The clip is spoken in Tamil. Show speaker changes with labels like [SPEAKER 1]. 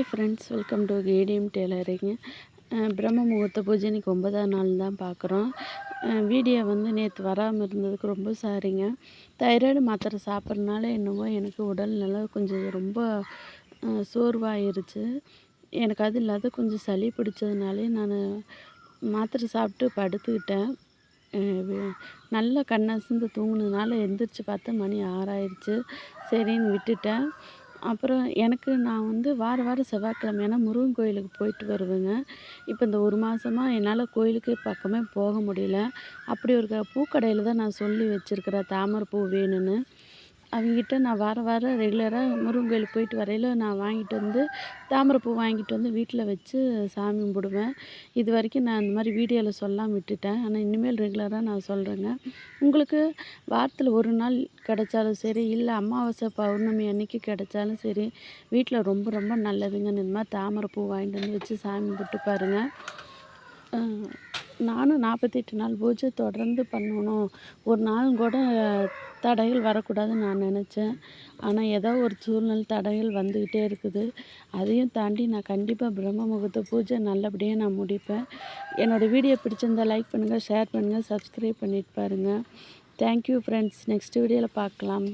[SPEAKER 1] Hi friends, welcome to ATM tailoring. பிரம்ம முகூர்த்த பூஜை இன்றைக்கி 9ஆம் நாள் தான் பார்க்குறோம். வீடியோ நேற்று வராமல் இருந்ததுக்கு ரொம்ப சாரிங்க. தைராய்டு மாத்திரை சாப்பிட்றதுனால என்னவோ எனக்கு உடல்நல கொஞ்சம் ரொம்ப சோர்வாயிருச்சு. எனக்கு அது இல்லாத கொஞ்சம் சளி பிடிச்சதுனாலே நான் மாத்திரை சாப்பிட்டு படுத்துக்கிட்டேன். நல்லா கண் அசந்து தூங்குனதுனால எந்திரிச்சு பார்த்தா மணி 6 ஆயிடுச்சு. சரின்னு விட்டுட்டேன். அப்புறம் நான் வாரம் வாரம் செவ்வாய்க்கிழமை முருகன் கோயிலுக்கு போயிட்டு வருவேங்க. இப்போ இந்த 1 மாதமா என்னால் கோயிலுக்கு பக்கமே போக முடியல. அப்படி ஒரு பூக்கடையில் தான் நான் சொல்லி வச்சுருக்கிறேன் தாமரை பூ வேணும்னு. அவங்ககிட்ட நான் வாரம் வாரம் ரெகுலராக முருகன் கோயிலுக்கு போயிட்டு வரையில நான் வாங்கிட்டு வந்து தாமரைப்பூ வாங்கிட்டு வந்து வீட்டில் வச்சு சாமி கும்பிடுவேன். இதுவரைக்கும் நான் இந்த மாதிரி வீடியோவில் சொல்லாமல் விட்டுட்டேன். ஆனால் இனிமேல் ரெகுலராக நான் சொல்கிறேங்க. உங்களுக்கு வாரத்தில் ஒரு நாள் கிடைச்சாலும் சரி, இல்லை அமாவாசை பௌர்ணமி அன்னைக்கு கிடைச்சாலும் சரி, வீட்டில் ரொம்ப ரொம்ப நல்லதுங்க. இந்த மாதிரி தாமரைப்பூ வாங்கிட்டு வந்து வச்சு சாமி கும்பிட்டு பாருங்கள். நானும் 48 நாள் பூஜை தொடர்ந்து பண்ணணும். ஒரு நாளும் கூட தடைகள் வரக்கூடாதுன்னு நான் நினச்சேன். ஆனால் ஏதோ ஒரு சூழ்நிலை தடைகள் வந்துக்கிட்டே இருக்குது. அதையும் தாண்டி நான் கண்டிப்பாக பிரம்ம முகூர்த்த பூஜை நல்லபடியாக நான் முடிப்பேன். என்னோடய வீடியோ பிடிச்சிருந்தா லைக் பண்ணுங்கள், ஷேர் பண்ணுங்கள், சப்ஸ்கிரைப் பண்ணிட்டு பாருங்கள். Thank you friends. நெக்ஸ்ட் வீடியோவில் பார்க்கலாம்.